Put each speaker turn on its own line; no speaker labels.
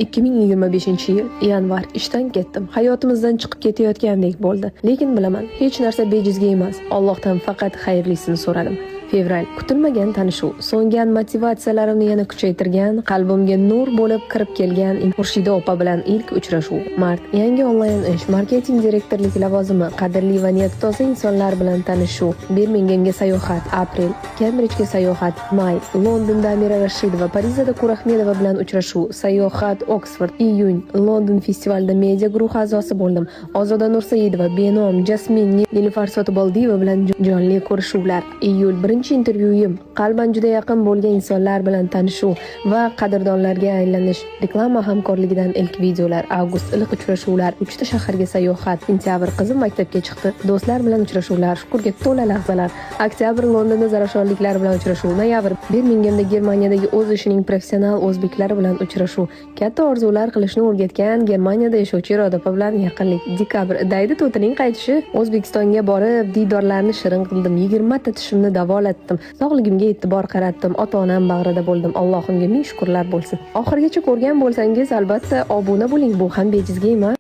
2025-yil yanvar ishdan ketdim. Hayotimizdan chiqib ketayotgandek bo'ldi. Lekin bilaman, hech narsa bejizga emas. Allohdan faqat xayrlisini so'radim. Fevral kutilmagan tanishuv, so'ngan motivatsiyalarimni yana kuchaytirgan, qalbimga nur bo'lib kirib kelgan Murshida opa bilan ilk uchrashuv. Mart yangi onlayn ish, marketing direktorlik lavozimi, qadrli va niyati toza insonlar bilan tanishuv. Birmingemga sayohat, aprel Kembridjga sayohat, may Londonda Amira Rashidova, Parijda Qurahmedova bilan uchrashuv, sayohat, Oksford, iyun London festivalida media guruhi a'zosi bo'ldim. Ozoda Nursaidova, Benom, Jasmin, Nilufar Sotiboldiyeva bilan jonli ko'rishuvlar. Iyul intervyuyim, qalban juda yaqin bo'lgan insonlar bilan tanishuv va qadrdonlarga aylanish. Reklama hamkorligidan ilk videolar. Avgust iliq uchrashuvlar, 3 ta shaharga sayohat. Sentyabr qizim maktabga chiqdi. Do'stlar bilan uchrashuvlar, shukurga to'la lahzalar. Oktyabr Londonda zarafshonliklar bilan uchrashuv. Noyabr Birmingemda Germaniyadagi o'z ishining professional o'zbeklari bilan uchrashuv. Katta orzular qilishni o'rgatgan Germaniyada yashovchi Iroda opa bilan yaqinlik. Dekabr Daydi to'tining qaytishi. O'zbekistonga borib, diydorlarni shirin qildim. 20 ta tishimni davolatdim. Sog'ligimga e'tibor qaratdim. Ota-onam bag'rida bo'ldim. Allohimga ming shukrlar bo'lsin. Oxirigacha ko'rgan bo'lsangiz, albatta obuna bo'ling. Bu ham bejizga emas.